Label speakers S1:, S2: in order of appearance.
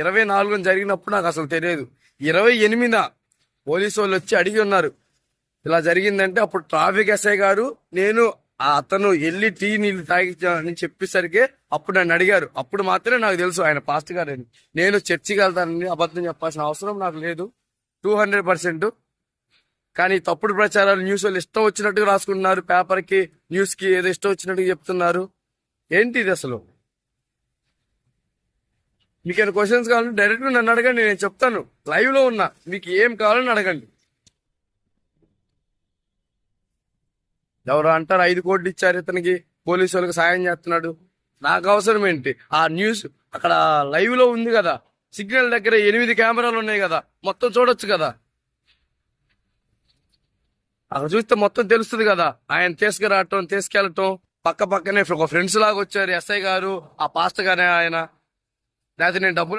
S1: 24 జరిగినప్పుడు నాకు అసలు తెలియదు. 28 పోలీసు వాళ్ళు వచ్చి అడిగి ఉన్నారు ఇలా జరిగిందంటే. అప్పుడు ట్రాఫిక్ ఎస్ఐ గారు నేను అతను వెళ్ళి టీ నీళ్ళు తాగించానని చెప్పేసరికి అప్పుడు నన్ను అడిగారు. అప్పుడు మాత్రమే నాకు తెలుసు ఆయన పాస్ట్ గారు అని. నేను చర్చికి వెళ్తానని అబద్ధం చెప్పాల్సిన అవసరం నాకు లేదు 200%. కానీ తప్పుడు ప్రచారాలు న్యూస్ వాళ్ళు ఇష్టం వచ్చినట్టుగా రాసుకుంటున్నారు. పేపర్కి న్యూస్కి ఏదో ఇష్టం వచ్చినట్టుగా చెప్తున్నారు. ఏంటి ఇది అసలు? మీకు ఏమైనా క్వశ్చన్స్ కావాలంటే డైరెక్ట్ నన్ను అడగండి, నేను చెప్తాను. లైవ్ లో ఉన్నా, మీకు ఏం కావాలని అడగండి. ఎవరు అంటారు 5 కోట్లు ఇచ్చారు ఇతనికి, పోలీసు వాళ్ళకి సాయం చేస్తున్నాడు. నాకు అవసరం ఏంటి? ఆ న్యూస్ అక్కడ లైవ్ లో ఉంది కదా, సిగ్నల్ దగ్గర 8 కెమెరాలు ఉన్నాయి కదా, మొత్తం చూడొచ్చు కదా. అక్కడ చూస్తే మొత్తం తెలుస్తుంది కదా. ఆయన తీసుకెళ్ళటం పక్కనే ఒక ఫ్రెండ్స్ లాగా వచ్చారు ఎస్ఐ గారు, ఆ పాస్టర్ గానే ఆయన. లేకపోతే నేను డబ్బులు